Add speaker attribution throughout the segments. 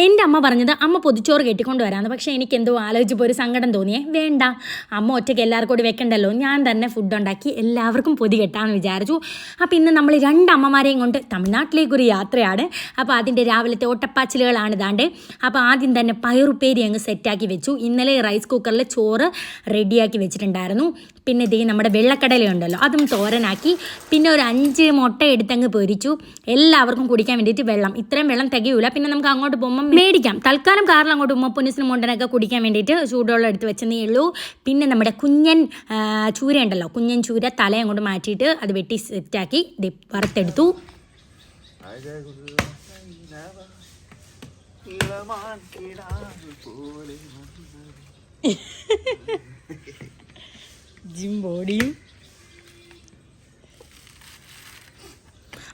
Speaker 1: എൻ്റെ അമ്മ പറഞ്ഞത് അമ്മ പൊതിച്ചോറ് കെട്ടിക്കൊണ്ട് വരാമെന്ന്. പക്ഷേ എനിക്കെന്തോ ആലോചിച്ചപ്പോൾ ഒരു സങ്കടം തോന്നിയേ. വേണ്ട, അമ്മ ഒറ്റയ്ക്ക് എല്ലാവർക്കും കൂടി വെക്കണ്ടല്ലോ, ഞാൻ തന്നെ ഫുഡ് ഉണ്ടാക്കി എല്ലാവർക്കും പൊതി കെട്ടാമെന്ന് വിചാരിച്ചു. അപ്പോൾ ഇന്ന് നമ്മൾ 2 അമ്മമാരെയും കൊണ്ട് തമിഴ്നാട്ടിലേക്കൊരു യാത്രയാണ്. അപ്പോൾ അതിൻ്റെ രാവിലത്തെ ഓട്ടപ്പാച്ചിലുകളാണ് ഇതാണ്ട്. അപ്പോൾ ആദ്യം തന്നെ പയറുപ്പേരി അങ്ങ് സെറ്റാക്കി വെച്ചു. ഇന്നലെ റൈസ് കുക്കറിൽ ചോറ് റെഡിയാക്കി വെച്ചിട്ടുണ്ടായിരുന്നു. പിന്നെ ഇതേ നമ്മുടെ വെള്ളക്കടലയുണ്ടല്ലോ, അതും തോരനാക്കി. പിന്നെ ഒരു 5 മുട്ട എടുത്തങ്ങ് പൊരിച്ചു. എല്ലാവർക്കും കുടിക്കാൻ വേണ്ടിയിട്ട് വെള്ളം, ഇത്രയും വെള്ളം തികയൂല, പിന്നെ നമുക്ക് അങ്ങോട്ട് പോകുമ്പോൾ മേടിക്കാം. തൽക്കാലം കാറിൽ അങ്ങോട്ട് പോകുമ്പോൾ പൊന്നിസിനും മുണ്ടനൊക്കെ കുടിക്കാൻ വേണ്ടിയിട്ട് ചൂടുവെള്ളം എടുത്ത് വെച്ചെന്നേ ഉള്ളൂ. പിന്നെ നമ്മുടെ കുഞ്ഞൻ ചൂര ഉണ്ടല്ലോ, കുഞ്ഞൻ ചൂര തല അങ്ങോട്ട് മാറ്റിയിട്ട് അത് വെട്ടി സെറ്റാക്കി വറുത്തെടുത്തു. ജിംബോഡിയും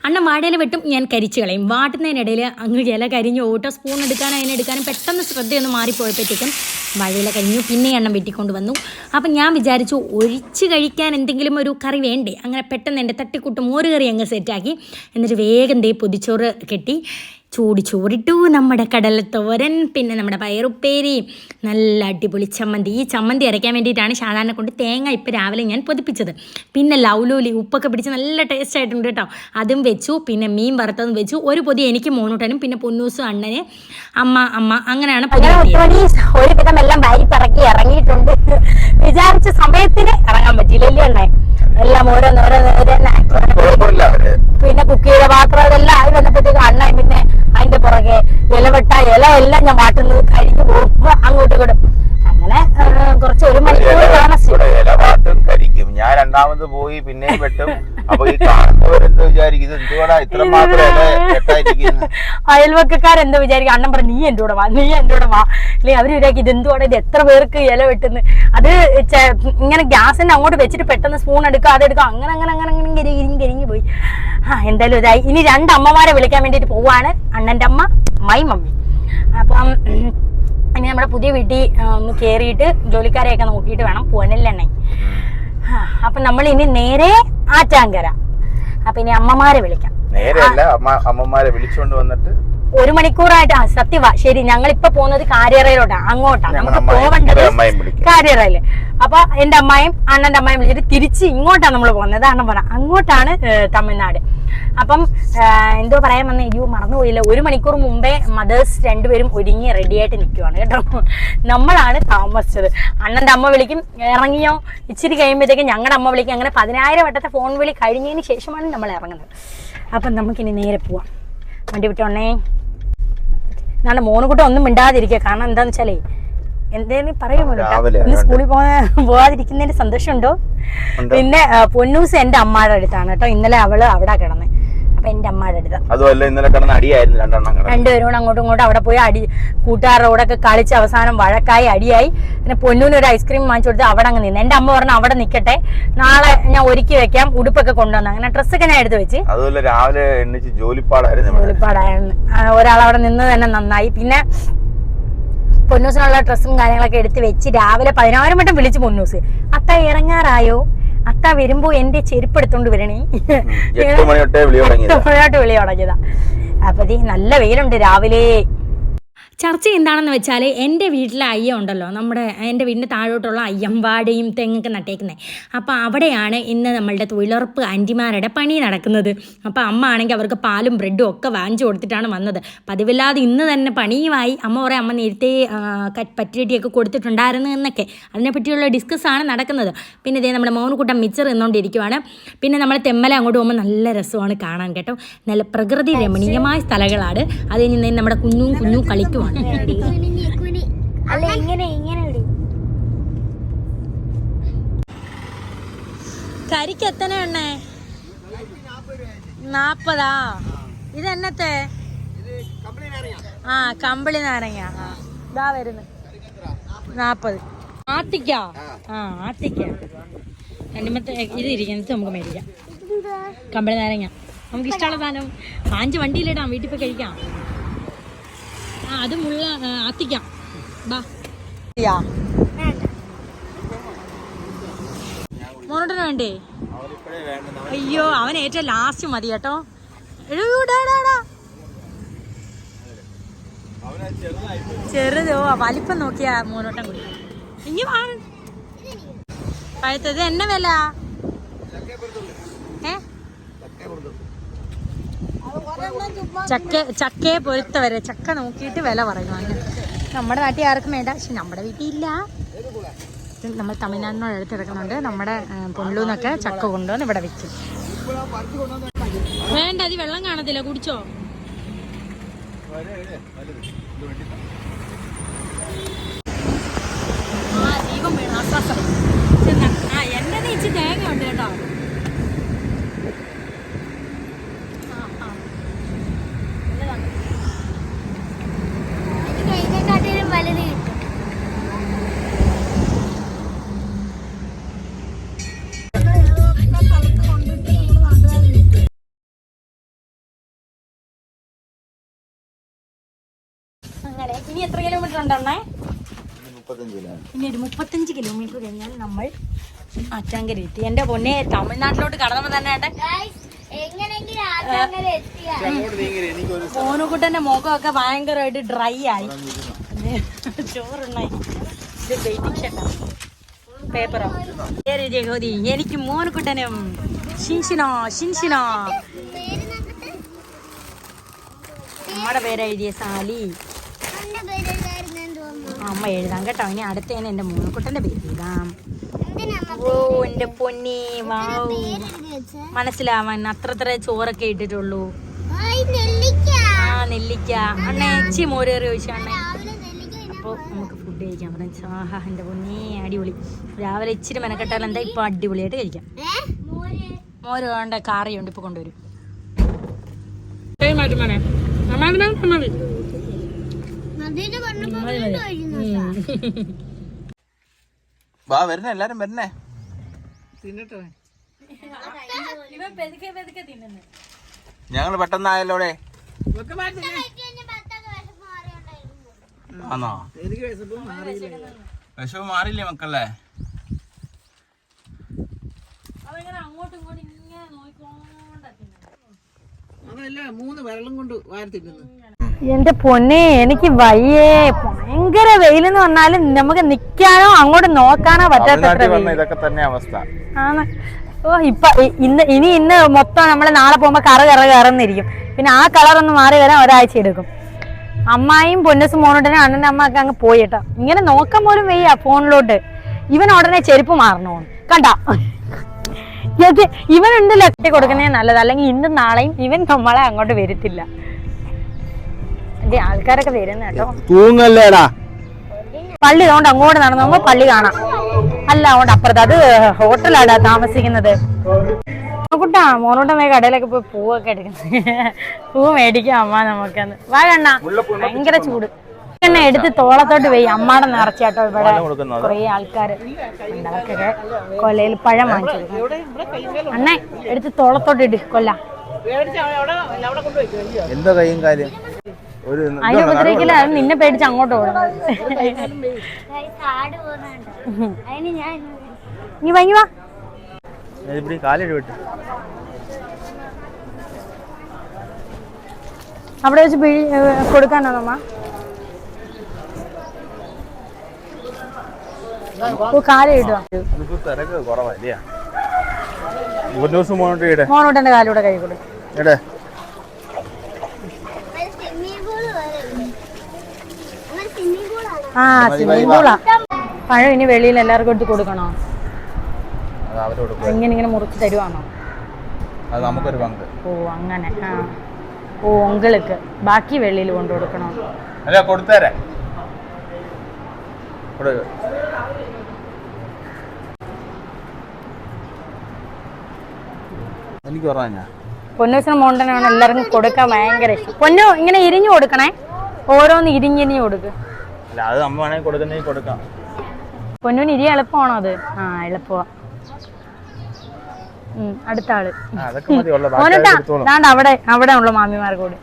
Speaker 1: അണ്ണൻ വാഴയില വെട്ടും, ഞാൻ കരിച്ച് കളയും. വാട്ടുന്നതിനിടയിൽ അങ്ങ് ഇല കരിഞ്ഞു ഓട്ടോ സ്പൂൺ എടുക്കാനും അതിനെടുക്കാനും പെട്ടെന്ന് ശ്രദ്ധയൊന്ന് മാറിപ്പോയപ്പോഴത്തേക്കും വാഴയില കരിഞ്ഞു. പിന്നെ എണ്ണം വെട്ടിക്കൊണ്ട് വന്നു. അപ്പം ഞാൻ വിചാരിച്ചു ഒഴിച്ച് കഴിക്കാൻ എന്തെങ്കിലും ഒരു കറി വേണ്ടേ. അങ്ങനെ പെട്ടെന്ന് എൻ്റെ തട്ടിക്കൂട്ട് മോര് കറി അങ്ങ് സെറ്റാക്കി. എന്നിട്ട് വേഗം പൊതിച്ചോറ് കെട്ടി ചോറിട്ടു. നമ്മുടെ കടലത്തോരൻ, പിന്നെ നമ്മുടെ പയറുപ്പേരി, നല്ല അടിപൊളി ചമ്മന്തി. ഈ ചമ്മന്തി അരയ്ക്കാൻ വേണ്ടിയിട്ടാണ് ഷാദാനെ കൊണ്ട് തേങ്ങ ഇപ്പോൾ രാവിലെ ഞാൻ പൊതിപ്പിച്ചത്. പിന്നെ ലൗലോലി ഉപ്പൊക്കെ പിടിച്ച് നല്ല ടേസ്റ്റ് ആയിട്ടുണ്ട് കേട്ടോ, അതും വെച്ചു. പിന്നെ മീൻ വറുത്തതും വെച്ചു. ഒരു പൊതി എനിക്ക് മോനൂട്ടനും, പിന്നെ പൊന്നൂസും അണ്ണന്, അമ്മ അങ്ങനെയാണ് ഒരുവിധം എല്ലാം വാരിപ്പിറക്കി ഇറങ്ങിയിട്ടുണ്ട്. വിചാരിച്ച സമയത്തിന് ഇറങ്ങാൻ പറ്റിയില്ലേ, എല്ലാം പിന്നെ കുക്ക് ചെയ്ത പാത്രം ഇതെല്ലാം ആയി വന്നപ്പോഴത്തേക്ക് അണ്ണൻ പിന്നെ അതിന്റെ പുറകെ ഇലവെട്ട ഇല എല്ലാം ഞാൻ വാട്ടുന്നത് കഴിഞ്ഞു പോകുമ്പോ അങ്ങോട്ട് ഇങ്ങോട്ടും അങ്ങനെ കുറച്ച് 1 മണിക്കൂർ താമസിക്കും.
Speaker 2: കരിക്കും ഞാൻ രണ്ടാമത് പോയി പിന്നെയും വെട്ടും. അപ്പൊ ഈ കാണുന്നവരെന്ത് വിചാരിക്കും, എന്തുകൊണ്ടാ ഇത്ര മാത്രം
Speaker 1: അയൽവക്കാരെന്താ വിചാരിക്കും. അണ്ണൻ പറഞ്ഞു നീ എൻ്റെ കൂടെ വാ, അല്ലെ അവര് വിചാരിക്കും ഇത് എന്തുകൊണ്ടാ, ഇത് എത്ര പേർക്ക് ഇല വെട്ടുന്നു. അത് ഇങ്ങനെ ഗ്യാസിന്റെ അങ്ങോട്ട് വെച്ചിട്ട് പെട്ടെന്ന് സ്പൂൺ എടുക്കുക, അതെടുക്കുക, അങ്ങനെ കരിഞ്ഞു പോയി. എന്തായാലും ഇതായി. ഇനി 2 അമ്മമാരെ വിളിക്കാൻ വേണ്ടിയിട്ട് പോവാണ്, അണ്ണൻ്റെ അമ്മ, മൈ മമ്മി. അപ്പം ഇനി നമ്മുടെ പുതിയ വീട്ടിൽ ഒന്ന് കയറിയിട്ട് ജോലിക്കാരെയൊക്കെ നോക്കിയിട്ട് വേണം പോകാനല്ലേ. അപ്പൊ നമ്മൾ ഇനി നേരെ ആറ്റാങ്കര. അപ്പൊ ഇനി അമ്മമാരെ വിളിക്കാം.
Speaker 2: അമ്മമാരെ വിളിച്ചുകൊണ്ട് വന്നിട്ട്
Speaker 1: 1 മണിക്കൂറായിട്ട് സത്യവാ ശരി. ഞങ്ങൾ ഇപ്പൊ പോകുന്നത് കാര്യറയിലോട്ടാണ്, അങ്ങോട്ടാണ് നമുക്ക് പോവേണ്ടത്, കാര്യറയില്. അപ്പൊ എന്റെ അമ്മായും അണ്ണന്റെ അമ്മായും വിളിച്ചിട്ട് തിരിച്ച് ഇങ്ങോട്ടാണ് നമ്മൾ പോകുന്നത്. അണ്ണൻ പറഞ്ഞ അങ്ങോട്ടാണ് തമിഴ്നാട്. അപ്പം എന്തോ പറയാൻ വന്ന അയ്യോ മറന്നുപോയില്ല. 1 മണിക്കൂർ മുമ്പേ മദേഴ്സ് 2 പേരും ഒരുങ്ങി റെഡിയായിട്ട് നിൽക്കുവാണ് കേട്ടോ. നമ്മളാണ് താമസിച്ചത്. അണ്ണന്റെ അമ്മ വിളിക്കും, ഇറങ്ങിയോ ഇച്ചിരി കഴിയുമ്പോഴത്തേക്കും ഞങ്ങളുടെ അമ്മ വിളിക്കും. അങ്ങനെ 10,000 വട്ടത്തെ ഫോൺ വിളി കഴിഞ്ഞതിന് ശേഷമാണ് നമ്മൾ ഇറങ്ങുന്നത്. അപ്പം നമുക്കിനി നേരെ പോവാം. വണ്ടി വിട്ടോണേ. എന്നാണ് മോനുകുട്ടം ഒന്നും മിണ്ടാതിരിക്കുക. കാരണം എന്താന്ന് വെച്ചാലേ എന്തേലും പറയുമല്ലോ, ഇന്ന് സ്കൂളിൽ പോവാതിരിക്കുന്നതിന്റെ സന്തോഷമുണ്ടോ. പിന്നെ പൊന്നൂസ് എന്റെ അമ്മയുടെ അടുത്താണ് കേട്ടോ. ഇന്നലെ അവള് അവിടെ കിടന്നേ. അപ്പൊ എന്റെ അമ്മയുടെ അടുത്ത് രണ്ടുപേരും കൂടെ അങ്ങോട്ടും ഇങ്ങോട്ടും അവിടെ പോയി കൂട്ടുകാരുടെ കൂടെ ഒക്കെ കളിച്ച് അവസാനം വഴക്കായി അടിയായി. പിന്നെ പൊന്നൂന് ഒരു ഐസ്ക്രീം വാങ്ങിച്ചു കൊടുത്ത് അവിടെ അങ്ങ് നിന്ന്. എന്റെ അമ്മ പറഞ്ഞു അവിടെ നിൽക്കട്ടെ, നാളെ ഞാൻ ഒരുക്കി വെക്കാം, ഉടുപ്പൊക്കെ കൊണ്ടുവന്നു. അങ്ങനെ ഡ്രസ്സൊക്കെ ഞാൻ എടുത്ത് വെച്ച്.
Speaker 2: രാവിലെ ജോലിപ്പാടായിരുന്നു.
Speaker 1: ഒരാളവിടെ നിന്ന് തന്നെ നന്നായി. പിന്നെ പൊന്നൂസിനുള്ള ഡ്രസ്സും കാര്യങ്ങളൊക്കെ എടുത്ത് വെച്ച് രാവിലെ 10,000 വട്ടം വിളിച്ച് പൊന്നൂസ് അത്ത ഇറങ്ങാറായോ, അത്ത വരുമ്പോ എന്റെ ചെരുപ്പ് എടുത്തോണ്ട് വരണേ.
Speaker 2: 8 മണിയോട്ട്
Speaker 1: വിളി തുടങ്ങിയതാ. അപ്പൊ നല്ല വെയിലുണ്ട് രാവിലെ. ചർച്ച എന്താണെന്ന് വെച്ചാൽ എൻ്റെ വീട്ടിലെ അയ്യ ഉണ്ടല്ലോ, എൻ്റെ വീടിൻ്റെ താഴോട്ടുള്ള അയ്യമ്പാടയും തെങ്ങൊക്കെ നട്ടേക്കുന്നത്. അപ്പോൾ അവിടെയാണ് ഇന്ന് നമ്മളുടെ തൊഴിലുറപ്പ് ആൻറ്റിമാരുടെ പണി നടക്കുന്നത്. അപ്പോൾ അമ്മ ആണെങ്കിൽ അവർക്ക് പാലും ബ്രെഡും ഒക്കെ വാങ്ങിച്ചു കൊടുത്തിട്ടാണ് വന്നത്. പതിവില്ലാതെ ഇന്ന് തന്നെ പണിയുമായി. അമ്മ പറയാം അമ്മ നേരത്തെ പറ്റിയൊക്കെ കൊടുത്തിട്ടുണ്ടായിരുന്നു എന്നൊക്കെ. അതിനെപ്പറ്റിയുള്ള ഡിസ്കസ്സാണ് നടക്കുന്നത്. പിന്നെ ഇതേ നമ്മുടെ മോനുകൂട്ടം മിച്ചർ നിന്നുകൊണ്ടിരിക്കുവാണ്. പിന്നെ നമ്മൾ തെമ്മല അങ്ങോട്ട് പോകുമ്പോൾ നല്ല രസമാണ് കാണാൻ കേട്ടോ. നല്ല പ്രകൃതി രമണീയമായ സ്ഥലങ്ങളാണ്. അത് കഴിഞ്ഞ് നമ്മുടെ കുഞ്ഞും കളിക്കുവാണ്. കരിക്ക് എത്തന എണ്ണേ 40. ഇതെന്നത്തെ കമ്പിളി നാരങ്ങ ഇതാ വരുന്നു 40. ആത്തിക്ക ആത്തിക്ക രണ്ടിമത്തെ ഇത് ഇരിക്കുന്നത് നമുക്ക് മേടിക്കാം. കമ്പിളി നാരങ്ങ നമുക്ക് ഇഷ്ടമുള്ള സാധനം 5 വണ്ടിയിലിടാം, വീട്ടിൽ പോയി കഴിക്കാം. അത് മുള്ള അത്തിക്കാം. മോനോട്ടന് വേണ്ടേ? അയ്യോ അവൻ ഏറ്റവും ലാസ്റ്റ് മതി കേട്ടോ. ചെറുതോ വലിപ്പം നോക്കിയാ മോനോട്ടം കൂടി ഇനി പഴുത്തത് എന്നെ വില ചക്കയെ പൊരുത്തവരെ ചക്ക നോക്കിയിട്ട് വില പറയും അങ്ങനെ. നമ്മുടെ നാട്ടിൽ ആർക്കും വേണ്ട, പക്ഷെ നമ്മുടെ വീട്ടിൽ ഇല്ല. നമ്മൾ തമിഴ്നാടിനോട് അടുത്തിറക്കുന്നുണ്ട്. നമ്മുടെ പൊള്ളൂന്നൊക്കെ ചക്ക കൊണ്ടുവന്ന് ഇവിടെ വെക്കും. വേണ്ട, അത് വെള്ളം കാണത്തില്ല, കുടിച്ചോ. ദീപം വേണം, ആശ്വാസം. എന്റെ നീച്ച് തേങ്ങ ഉണ്ട് കേട്ടോ. അങ്ങനെ ഇനി എത്ര കിലോമീറ്റർ ഉണ്ടെണ്ണേ? ഇനി ഒരു 35 കിലോമീറ്റർ കഴിഞ്ഞാൽ നമ്മൾ ആറ്റാങ്കര എത്തി. എന്റെ പൊന്നെ, തമിഴ്നാട്ടിലോട്ട് കടന്നപ്പോ തന്നെ മോനുകുട്ടന്റെ മുഖമൊക്കെ ഭയങ്കരമായിട്ട് ഡ്രൈ ആയി. ചോറുണ്ടായി. ഇത് വെയിറ്റിംഗ് ഷെഡാ, പേപ്പറോ. ജഗോതി, എനിക്ക് മോനുകുട്ടനും ഷിൻഷിനോ ഷിൻഷിനോ. നമ്മുടെ പേരെഴുതിയ സാലി. അമ്മ എഴുതാം കേട്ടോ. ഇനി അടുത്തേന് എന്റെ മോനുകുട്ടന്റെ പേര് എഴുതാം. ഓ എന്റെ പൊന്നി, വാവ്, മനസ്സിലാവാൻ അത്ര ചോറൊക്കെ ഇട്ടിട്ടുള്ളൂ. നെല്ലിക്ക അണ്ണേ, ഇച്ചി മോരേറി ചോദിച്ചു അണ്ണേ. അപ്പോൾ നമുക്ക് ഫുഡ് കഴിക്കാൻ പറഞ്ഞു. ആഹാ എന്റെ പൊന്നി, അടിപൊളി. രാവിലെ ഇച്ചിരി മെനക്കെട്ടാൽ എന്താ ഇപ്പൊ അടിപൊളിയായിട്ട് കഴിക്കാം. മോര് വേണ്ട, കാറിയുണ്ട്, ഇപ്പൊ കൊണ്ടുവരും.
Speaker 2: വാ, വരുന്നേ, എല്ലാരും വരുന്നേ. ഞങ്ങള് പെട്ടെന്നായല്ലോടെ. ആണോ? വിഷമം മാറിയില്ലേ മക്കളെ?
Speaker 1: എന്റെ പൊന്നെ, എനിക്ക് വയ്യേ. ഭയങ്കര വെയിലെന്ന് പറഞ്ഞാലും നമുക്ക് നിക്കാനോ അങ്ങോട്ട് നോക്കാനോ പറ്റാത്ത
Speaker 2: ഇതൊക്കെ തന്നെ അവസ്ഥ
Speaker 1: ആണ്. ഓ ഇപ്പൊ ഇന്ന് മൊത്തം നമ്മള് നാളെ പോകുമ്പോ കറന്നിരിക്കും. പിന്നെ ആ കളറൊന്ന് മാറി വരാൻ ഒരാഴ്ച എടുക്കും. അമ്മായും പൊന്നസും മോനോട്ടനും അണ്ണന്റെ അമ്മ ഒക്കെ അങ്ങ് പോയി കേട്ടോ. ഇങ്ങനെ നോക്കാൻ പോലും വയ്യ ഫോണിലോട്ട്. ഇവൻ ഉടനെ ചെരുപ്പ് മാറണോ കണ്ടാ. ഇവനുണ്ടല്ലോ കെട്ടി കൊടുക്കുന്നേ നല്ലത്, അല്ലെങ്കിൽ ഇന്നും നാളെയും ഇവൻ നമ്മളെ അങ്ങോട്ട് വരത്തില്ല. ആൾക്കാരൊക്കെ വരുന്ന കേട്ടോ.
Speaker 2: തൂങ്ങല്ലേടാ.
Speaker 1: പള്ളി അതുകൊണ്ട് അങ്ങോട്ട് നടന്നു പോകുമ്പോ പള്ളി കാണാം. അല്ല, അതുകൊണ്ട് അപ്പുറത്ത് അത് ഹോട്ടലാടാ താമസിക്കുന്നത്. നോക്കൂട്ടാ, മോനോട്ടം പോയി കടയിലൊക്കെ പോയി പൂവൊക്കെ എടുക്കുന്നത്. പൂ മേടിക്കാം അമ്മ നമുക്കെന്ന്. വാ കണ്ണ, ഭയങ്കര ചൂട്. എണ്ണ എടുത്ത് തോളത്തോട്ട് പോയി. അമ്മാടെ നിറച്ചാട്ടോ ഇവിടെ കുറേ ആൾക്കാര് ഉണ്ട്. അവർക്കൊക്കെ കൊല്ലയിൽ പഴം വാങ്ങിച്ചു. അണ്ണേ എടുത്ത് തോളത്തോട്ട് ഇട് കൊല്ല.
Speaker 2: എന്താ കയ്യും കാര്യം
Speaker 1: അതിനെ ഉപദ്രവിക്കില്ല, അത് നിന്നെ പേടിച്ച് അങ്ങോട്ട് പോകണം. നീ വാങ്ങി വാ. അവിടെ വെച്ച് കൊടുക്കാനോ നമ്മ? കാലിടുക. മോനോട്ടന്റെ കാലൂടെ കൈ കൊടു. ആ സ്വിമ്മിംഗ് പൂളാ. പഴം ഇനി വെളിയിൽ എല്ലാവർക്കും എടുത്ത് കൊടുക്കണോ? ഇങ്ങനെ മുറിച്ച് തരുവാണോ? ഓ അങ്ങനെ. ആ ഓ ഒങ്കിൾക്ക് ബാക്കി വെളിയിൽ കൊണ്ടു കൊടുക്കണോ? പൊന്നൂസിന് മോണ്ടനാണ് എല്ലാവർക്കും കൊടുക്കാൻ ഭയങ്കര ഇഷ്ടം. പൊന്നു ഇങ്ങനെ ഇരിഞ്ഞു കൊടുക്കണേ, ഓരോന്ന് ഇരിഞ്ഞിരിഞ്ഞു കൊടുക്ക്. പൊന്നൂന് ഇരി എളുപ്പമാണോ അത്? ആ എളുപ്പമാ. അടുത്ത ആള് മോനട്ടാ, അവിടെ ഉള്ള മാമിമാർക്ക് കൂടി.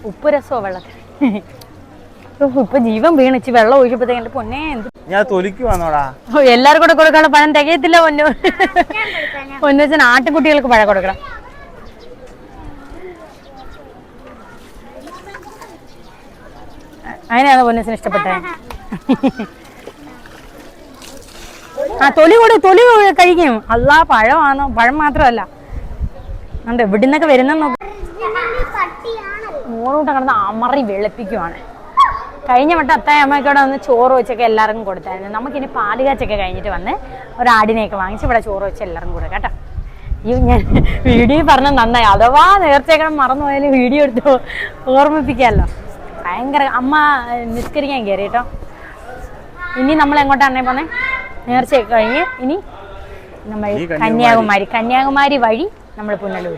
Speaker 1: ഉപ്പ് രസമോ വെള്ളത്തിൽ? ഇപ്പൊ ജീവൻ വീണിച്ച് വെള്ളം ഒഴിച്ചപ്പോഴത്തേക്ക് പൊന്നെ എന്ത്
Speaker 2: ഞാൻ തൊലിക്കുവാന്നോടാ.
Speaker 1: എല്ലാവർക്കും കൂടെ കൊടുക്കാനുള്ള പഴം തികയത്തില്ല പൊന്നു. പൊന്നു വെച്ചാൽ ആട്ടുകുട്ടികൾക്ക് പഴം കൊടുക്കണം. അതിനാണ് പൊന്നൂസിന് ഇഷ്ടപ്പെട്ടെ. തൊലി കഴിക്കും. അല്ലാ പഴമാണോ? പഴം മാത്രമല്ല ഉണ്ട്. ഇവിടുന്നൊക്കെ വരുന്ന മോളൂട്ട് കിടന്ന് അമറി വെളുപ്പിക്കുവാണ്. കഴിഞ്ഞ വട്ടം അത്തായ അമ്മയ്ക്കോടെ വന്ന് ചോറ് വെച്ചൊക്കെ എല്ലാവർക്കും കൊടുത്തായിരുന്നു. നമുക്കിനി പാല് കാച്ചൊക്കെ കഴിഞ്ഞിട്ട് വന്ന് ഒരാടിനെയൊക്കെ വാങ്ങിച്ച് ഇവിടെ ചോറ് വെച്ച് എല്ലാവർക്കും കൊടുക്കാം കേട്ടോ. ഞാൻ വീഡിയോ പറഞ്ഞ നന്നായി. അഥവാ നേർച്ചയൊക്കെ മറന്നു പോയാലും വീഡിയോ എടുത്ത് ഓർമ്മിപ്പിക്കാമല്ലോ. ഭയങ്കര അമ്മ നിസ്കരിക്കാൻ കയറി കേട്ടോ. ഇനി നമ്മൾ എങ്ങോട്ടാണേ പോന്നെ? നേർച്ചയൊക്കെ കഴിഞ്ഞ് ഇനി നമ്മൾ കന്യാകുമാരി വഴി നമ്മൾ പുനലൂർ.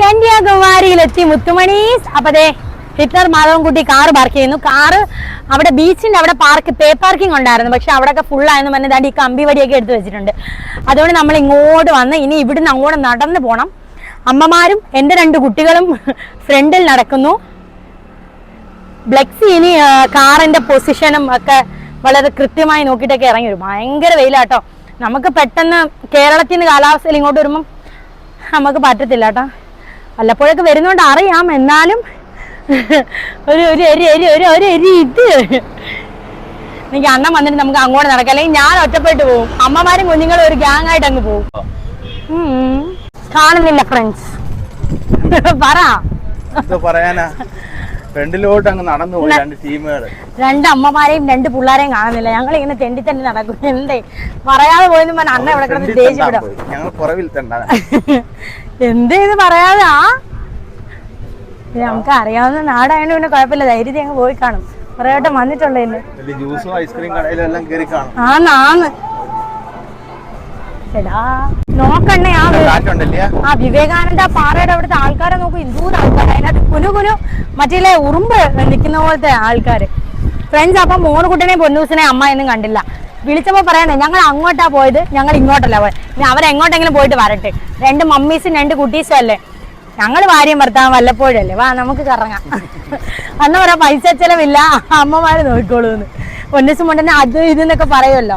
Speaker 1: കന്യാകുമാരിയിലെത്തി മുത്തുമണീസ്. അപ്പൊ ദേ ഹിറ്റ്ലർ മാധവൻകുട്ടി കാറ് പാർക്ക് ചെയ്യുന്നു. കാറ് അവിടെ ബീച്ചിന്റെ അവിടെ പേ പാർക്കിംഗ് ഉണ്ടായിരുന്നു. പക്ഷെ അവിടെയൊക്കെ ഫുൾ ആയെന്ന് പറഞ്ഞാൽ ഈ കമ്പി വടിയൊക്കെ എടുത്ത് വെച്ചിട്ടുണ്ട്. അതുകൊണ്ട് നമ്മൾ ഇങ്ങോട്ട് വന്ന് ഇനി ഇവിടുന്ന് അങ്ങോട്ട് നടന്നു പോണം. അമ്മമാരും എൻ്റെ 2 കുട്ടികളും ഫ്രണ്ടിൽ നടക്കുന്നു. ബ്ലെക്സി ഇനി കാറിന്റെ പൊസിഷനും ഒക്കെ വളരെ കൃത്യമായി നോക്കിയിട്ടൊക്കെ ഇറങ്ങി വരും. ഭയങ്കര വെയിലാട്ടോ. നമുക്ക് പെട്ടെന്ന് കേരളത്തിൽ നിന്ന് കാലാവസ്ഥയിൽ ഇങ്ങോട്ട് വരുമ്പം നമുക്ക് പറ്റത്തില്ല കേട്ടോ. വല്ലപ്പോഴൊക്കെ വരുന്നോണ്ട് അറിയാം. എന്നാലും ഒരു ഇത് എനിക്ക് അണ്ണൻ വന്നിട്ട് നമുക്ക് അങ്ങോട്ട് നടക്കാം. അല്ലെങ്കിൽ ഞാൻ ഒറ്റപ്പെട്ട് പോകും. അമ്മമാരും കുഞ്ഞുങ്ങളും ഒരു ഗ്യാങ് ആയിട്ട് അങ്ങ് പോകും. കാണുന്നില്ല ഫ്രണ്ട്സ്. പറ
Speaker 2: പറയാനാ. ഫ്രണ്ടിലോട്ട് അങ്ങ് നടന്നു പോയി 2 ടീമുകൾ. 2
Speaker 1: അമ്മമാരെയും 2 പിള്ളേരെയും കാണുന്നില്ല. ഞങ്ങൾ ഇങ്ങനെ തെണ്ടി നടക്കും. എന്തേ പറയാതെ പോയെന്ന് പറഞ്ഞ അണ്ണ ഇവിടെ കിടന്ന് ദേഷ്യപ്പെടാം. എന്തേന്ന് പറയാതെ നമുക്ക് അറിയാവുന്ന നാടായതുകൊണ്ട് പിന്നെ കുഴപ്പമില്ല. ധൈര്യത്തിൽ അങ്ങ് പോയി കാണും. കുറെ വട്ടം വന്നിട്ടുള്ളതല്ലേ. ആന്ന് നോക്കണ്ണേ. ആ വിവേകാനന്ദ പാറയുടെ അവിടുത്തെ ആൾക്കാരെ നോക്കും. എന്തോരം ആൾക്കാർ അതിനകത്ത് കുനു മറ്റേ ഉറുമ്പ് നിൽക്കുന്ന പോലത്തെ ആൾക്കാര്. ഫ്രണ്ട്സ് അപ്പം മോനുകുട്ടനെയും പൊന്നൂസിനെയും അമ്മ ഒന്നും കണ്ടില്ല. വിളിച്ചപ്പോ പറയണേ ഞങ്ങൾ അങ്ങോട്ടാ പോയത്, ഞങ്ങൾ ഇങ്ങോട്ടല്ല പോയത്. ഇനി അവരെങ്ങോട്ടെങ്കിലും പോയിട്ട് വരട്ടെ. 2 മമ്മീസും 2 കുട്ടീസും അല്ലേ. ഞങ്ങൾ ഭാര്യയും ഭർത്താവും വല്ലപ്പോഴല്ലേ. വാ നമുക്ക് കറങ്ങാം. അന്ന് പറയാ പൈസ ചെലവില്ല, അമ്മമാര് നോക്കിക്കോളൂന്ന്. പൊന്നൂസും കൊണ്ടന്നെ അത് ഇതെന്നൊക്കെ പറയുമല്ലോ.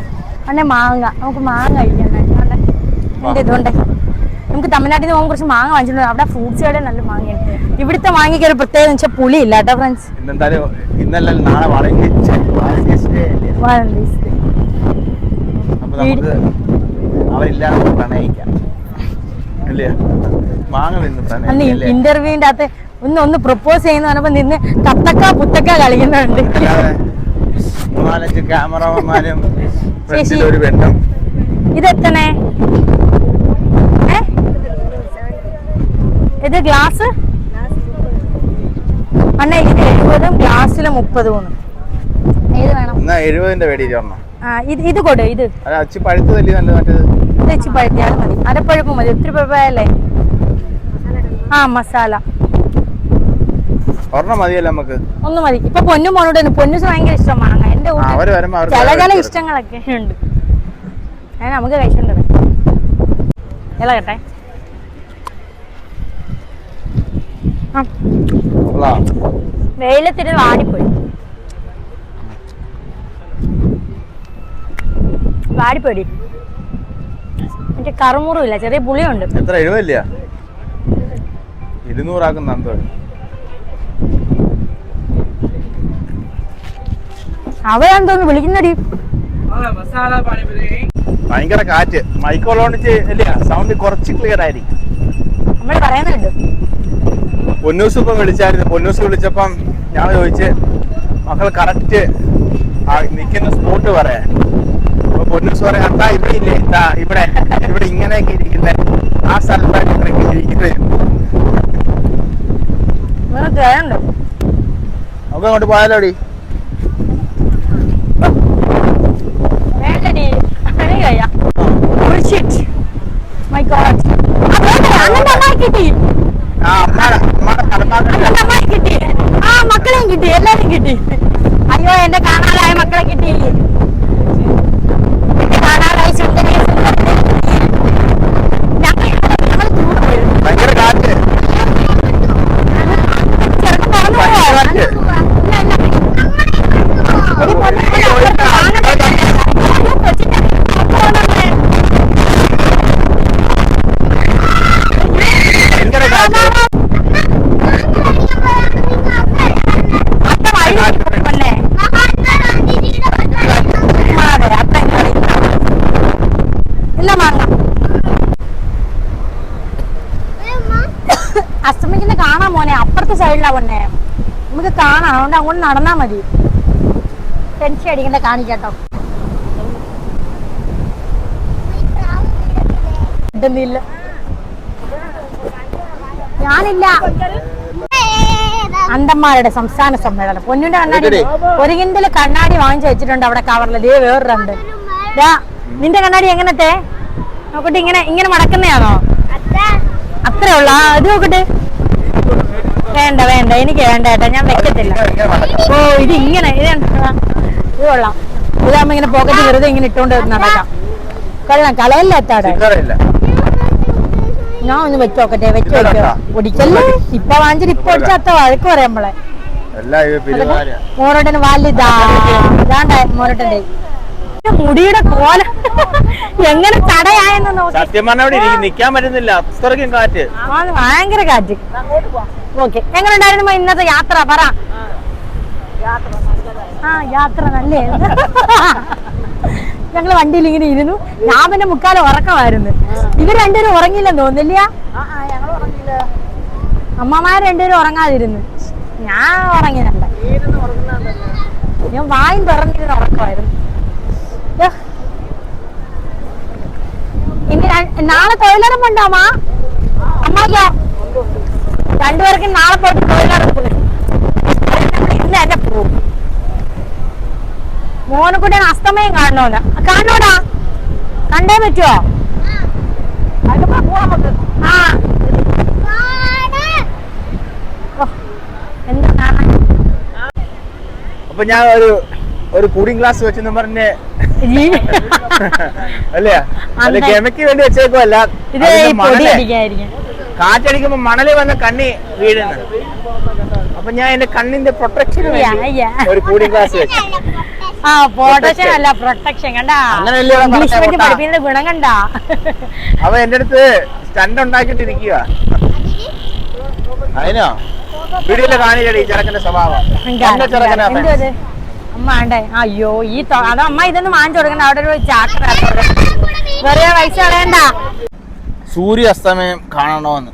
Speaker 1: അന്നെ മാങ്ങ നമുക്ക് മാങ്ങ കഴിക്കാൻ ഇതുകൊണ്ട് നമുക്ക് തമിഴ്നാട്ടിൽ നിന്ന് പോകുമ്പോൾ കുറച്ച് മാങ്ങ വാങ്ങിച്ചിട്ടുണ്ട്. അവിടെ ഫ്രൂട്ട്സ് കടയിൽ നല്ല മാങ്ങയുണ്ട്. ഇവിടുത്തെ മാങ്ങയ്ക്ക് ഒരു പ്രത്യേകത വെച്ചാൽ പുളി ഇല്ല കേട്ടോ ഫ്രണ്ട്സ്. ഇന്റർവ്യൂവിന്റെ അകത്ത് ഒന്ന് പ്രപ്പോസ് ചെയ്യുന്ന പറഞ്ഞപ്പോ നിന്ന് തത്തക്ക പുത്തക്ക കളിക്കുന്നുണ്ട്. ഇതെത്തണേ ഇത് ഗ്ലാസ് അണ്ണ ഇതിന് 70 ഗ്ലാസ്സില് 30. ഏത് വേണം? 70 ഇത് കൊടു. ഇത് ഇച്ചി പഴുത്തിയാൽ മതി. അരപ്പഴുപ്പ് മതി. ഒത്തിരി പഴുപ്പല്ലേ? മസാല ഒന്ന് മതി. ഇപ്പൊ പൊന്നും മോനോട് പൊന്നൂസ് ഭയങ്കര ഇഷ്ടം മാങ്ങ. എന്റെ ചില ഇഷ്ടങ്ങളൊക്കെ ഉണ്ട്. നമുക്ക് കഴിച്ചിട്ടുണ്ട്. ഇളകട്ടെ. വെയിലത്തിരി വാടിപ്പോയി. മറ്റേ കറുമുറും ഇല്ല, ചെറിയ പുളിയുണ്ട്.
Speaker 2: എത്ര 70 200 ആക്കുന്ന
Speaker 1: അവയാന്ന് തോന്നുന്നു വിളിക്കുന്നടി.
Speaker 2: ഭയങ്കര കാറ്റ്. മൈക്കോളോണിച്ച് സൗണ്ട് കുറച്ച് ക്ലിയർ ആയിരിക്കും.
Speaker 1: നമ്മൾ പറയുന്നുണ്ട്.
Speaker 2: പൊന്നൂസ് ഇപ്പം വിളിച്ചായിരുന്നു. പൊന്നൂസ് വിളിച്ചപ്പം ഞാൻ ചോദിച്ച് മക്കൾ കറക്റ്റ് നിൽക്കുന്ന സ്പോട്ട് പറയാൻ. അപ്പൊ പൊന്നൂസ് പറയാം അത്താ ഇവിടെ ഇല്ലേ, ഇവിടെ ഇങ്ങനെയൊക്കെ ഇരിക്കുന്നത്, ആ സ്ഥലത്താണ് ഇങ്ങനെയൊക്കെ ഇരിക്കുന്നത്. നമുക്ക് അങ്ങോട്ട് പോയാലോടി.
Speaker 1: മക്കളെയും കിട്ടി, എല്ലാരും കിട്ടി. അയ്യോ എന്റെ കാണാനായ മക്കളെ കിട്ടി. കാണാനായ
Speaker 2: ഭയങ്കര കാറ്റ്.
Speaker 1: അങ്ങോട്ട് നടന്നാ മതി. ടെൻഷൻ അടിക്കണ്ട, കാണിക്കട്ടോ. ഇല്ല, ഞാനില്ല. അന്തന്മാരുടെ സംസ്ഥാന സമ്മേളനം. പൊന്നുന്റെ കണ്ണാടി, ഒരു കിൻഡല് കണ്ണാടി വാങ്ങിച്ചു വെച്ചിട്ടുണ്ട് അവിടെ കവറില്. ദേ വേറൊരുണ്ട്. നിന്റെ കണ്ണാടി എങ്ങനത്തെ നോക്കട്ടെ? ഇങ്ങനെ മടക്കുന്നയാണോ? അത്രേ ഉള്ള അത് നോക്കട്ടെ. വേണ്ട വേണ്ട, എനിക്ക് വേണ്ട ഏട്ടാ, ഞാൻ വെക്കത്തില്ല. ഓ ഇത് ഇങ്ങനെ, ഇത് കൊള്ളാം. ഇതാകുമ്പോ ഇങ്ങനെ പോക്കറ്റ് വെറുതെ ഇങ്ങനെ ഇട്ടോണ്ട് നടക്കാം. കൊള്ളാം, കളയല്ല എത്താടെ. ഞാൻ ഒന്ന് വെച്ച് നോക്കട്ടെ. വെച്ച് വെക്കോ? ഒടിക്കല്ലേ, ഇപ്പൊ വാങ്ങിച്ചിട്ട് ഇപ്പൊ ഒടിച്ച അത്ത വഴക്ക് പറയാം നമ്മളെ. മോനോട്ടന് വലുതാ, ഇതാണ്ടേ മോനോട്ടന്റെ മുടിയുടെ കോല എങ്ങനെ ചടയായെന്ന് നോക്കി.
Speaker 2: നിക്കാൻ പറ്റുന്നില്ല, കാറ്റ്,
Speaker 1: ഭയങ്കര കാറ്റ്. ഓക്കെ, എങ്ങനെ ഉണ്ടായിരുന്നു ഇന്നത്തെ യാത്ര? പറ. ആ യാത്ര നല്ലായിരുന്നു. ഞങ്ങള് വണ്ടിയിൽ ഇങ്ങനെ ഇരുന്നു. ഞാൻ പിന്നെ മുക്കാലം ഉറക്കമായിരുന്നു. ഇവർ രണ്ടുപേരും ഉറങ്ങിയില്ലെന്ന് തോന്നില്ല. അമ്മമാര് രണ്ടുപേരും ഉറങ്ങാതിരുന്നു. ഞാൻ ഉറങ്ങിയില്ല. ഞാൻ വായും തുറന്നിരുന്ന് ഉറക്കമായിരുന്നു. ഇനി നാളെ തൊഴിലുറപ്പുണ്ടോ അമ്മ? അമ്മയ്ക്കോ? രണ്ടുപേർക്കും നാളെ പോയിട്ട് തൊഴിലുറപ്പ്. ഇന്ന് എന്നെ പോകും. മോനെക്കുട്ടിയാണ് അസ്തമയം കാണണോന്ന്. കാണണോടാ? കണ്ടേ പറ്റുമോ? ആ എന്താ കാണാൻ?
Speaker 2: അപ്പൊ ഞാൻ ഒരു കൂളിംഗ് ഗ്ലാസ് വെച്ചെന്ന് പറഞ്ഞ് അല്ലേ, ഗമയ്ക്ക് വേണ്ടി വെച്ചേക്കുമല്ല. കാറ്റടിക്കുമ്പോ മണല് വന്ന് കണ്ണി വീഴുന്നു. അപ്പൊ ഞാൻ എന്റെ കണ്ണിന്റെ പ്രൊട്ടക്ഷന് ഒരു കൂളിംഗ് ഗ്ലാസ് വെച്ചു.
Speaker 1: ആ പ്രൊട്ടക്ഷൻ അല്ല, പ്രൊട്ടക്ഷൻ. കണ്ടാ പഠിപ്പിക്കുന്ന ഗുണം കണ്ടാ?
Speaker 2: അവ എന്റെ അടുത്ത് സ്റ്റണ്ട് ഉണ്ടാക്കിട്ടിരിക്കുക. അതിനോ വീഡിയോയില് കാണില്ലടി ചെറുക്കന്റെ സ്വഭാവം.
Speaker 1: അമ്മ വേണ്ടേ? അയ്യോ ഈ അത് അമ്മ ഇതൊന്നും വാങ്ങിച്ചു കൊടുക്കണ്ട. അവിടെ ഒരു ചാക്കറ വെറുതെ പൈസ കളയണ്ട.
Speaker 2: സൂര്യാസ്തമയം കാണണോന്ന്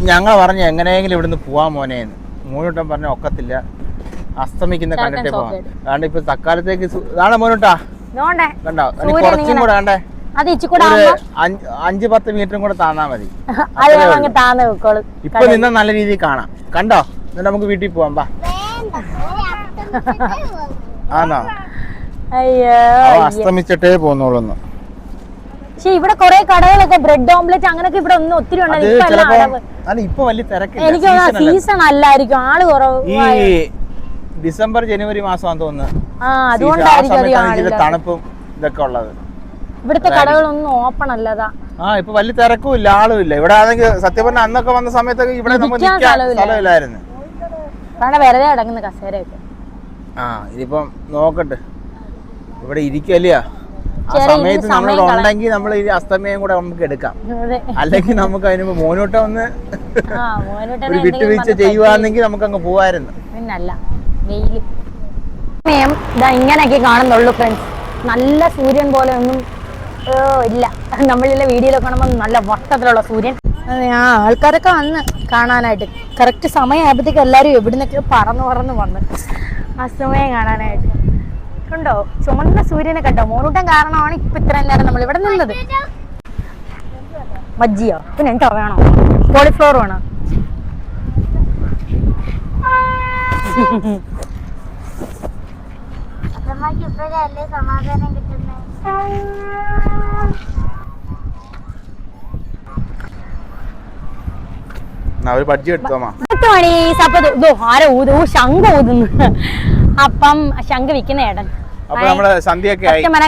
Speaker 2: ഞങ്ങൾ പറഞ്ഞു. എങ്ങനെയെങ്കിലും ഇവിടുന്ന് പോവാൻ മോനേന്ന്. മോനൂട്ടൻ പറഞ്ഞ ഒക്കത്തില്ല, അസ്തമിക്കുന്ന കണ്ടിട്ടേ പോവാം. കാരണം ഇപ്പൊ തക്കാലത്തേക്ക് ഇതാണ് മോനൂട്ടാ. കണ്ടോ, കുറച്ചും കൂടെ വേണ്ടേ, 5-10 മീറ്ററും കൂടെ താന്നാ മതി. ഇപ്പൊ നിന്ന് നല്ല രീതിയിൽ കാണാം. കണ്ടോ, എന്നിട്ട് നമുക്ക് വീട്ടിൽ പോവാം. ബാ. ആണോ? അസ്തമിച്ചിട്ടേ പോന്നോളൂന്ന്.
Speaker 1: പക്ഷെ ഇവിടെ കുറെ കടകളൊക്കെ ബ്രെഡ് ഓംലെറ്റ് അങ്ങനൊക്കെ ഇവിടെ ഒന്നും ഒത്തിരി
Speaker 2: ഇപ്പൊ വലിയ തിരക്കില്ല.
Speaker 1: എനിക്ക് സീസൺ അല്ലായിരിക്കും, ആള് കുറവ്.
Speaker 2: ഈ ഡിസംബർ ജനുവരി മാസമാണെന്ന് തോന്നുന്നു.
Speaker 1: അതുകൊണ്ടായിരിക്കും
Speaker 2: തണുപ്പും ഇതൊക്കെ ഉള്ളത്.
Speaker 1: ഇവിടുത്തെ കടകളൊന്നും ഓപ്പൺ അല്ലതാ.
Speaker 2: ഇപ്പൊ വലിയ തിരക്കും ഇല്ല, ആളും ഇല്ല. ഇവിടെ ആണെങ്കിൽ സത്യം പറഞ്ഞാൽ അന്നൊക്കെ വന്ന സമയത്തൊക്കെ ഇവിടെ നമുക്ക് സ്ഥലമില്ലായിരുന്നു.
Speaker 1: വെറുതെ അടങ്ങുന്ന കസേരയൊക്കെ.
Speaker 2: ഇതിപ്പം നോക്കട്ടെ, ഇവിടെ ഇരിക്കല്ലേ. ആ സമയത്ത് നമ്മളിവിടെ ഉണ്ടെങ്കിൽ നമ്മൾ ഈ അസ്തമയം കൂടെ നമുക്ക് എടുക്കാം. അല്ലെങ്കിൽ നമുക്ക് അതിന് മോനോട്ടം ഒന്ന് ഒരു വിട്ടുവീഴ്ച ചെയ്യുവാണെങ്കിൽ നമുക്ക് അങ്ങ് പോവായിരുന്നു.
Speaker 1: പിന്നല്ല വെയില് ഇങ്ങനെയൊക്കെ കാണുന്നുള്ളൂ ഫ്രണ്ട്സ്. നല്ല സൂര്യൻ പോലെ ഒന്നും ഇല്ല. നമ്മളിലെ വീഡിയോയിലൊക്കെ കാണുമ്പോൾ നല്ല വട്ടത്തിലുള്ള സൂര്യൻ. ആൾക്കാരൊക്കെ വന്ന് കാണാനായിട്ട് കറക്റ്റ് സമയമായപ്പോഴത്തേക്ക് എല്ലാവരും എവിടുന്നൊക്കെ പറന്ന് വന്ന് അസ്തമയം കാണാനായിട്ട്. കണ്ടോ ചുമന്ന സൂര്യനെ കണ്ടോ? മോനൂട്ടം കാരണമാണ് ഇപ്പൊ ഇത്രയും നേരം നമ്മൾ ഇവിടെ നിന്നത്. മജ്ജിയോ? പിന്നെ എനിക്ക് വേണോ? കോളിഫ്ലവർ വേണോ? ശംഖ് ഊതുന്നു. അപ്പം ശംഖ് വിൽക്കുന്ന ഏട്ടൻ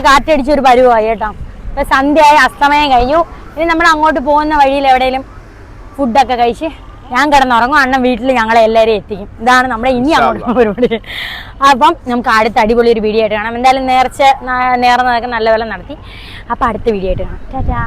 Speaker 1: കാറ്റടിച്ച് ഒരു പരുവായി കേട്ടോ. ഇപ്പൊ സന്ധ്യയായി, അസ്തമയം കഴിഞ്ഞു. ഇനി നമ്മൾ അങ്ങോട്ട് പോകുന്ന വഴിയിൽ എവിടെയെങ്കിലും ഫുഡൊക്കെ കഴിച്ച് ഞാൻ കിടന്നുറങ്ങും. അണ്ണൻ വീട്ടിൽ ഞങ്ങളെ എല്ലാവരെയും എത്തിക്കും. ഇതാണ് നമ്മുടെ ഇനി അങ്ങോട്ട് പരിപാടി. അപ്പം നമുക്ക് അടുത്ത അടിപൊളി ഒരു വീഡിയോ ആയിട്ട് കാണാം. എന്തായാലും നേർന്നതൊക്കെ നല്ല പോലെ നടത്തി. അപ്പം അടുത്ത വീഡിയോ ആയിട്ട് കാണാം. ടാറ്റാ.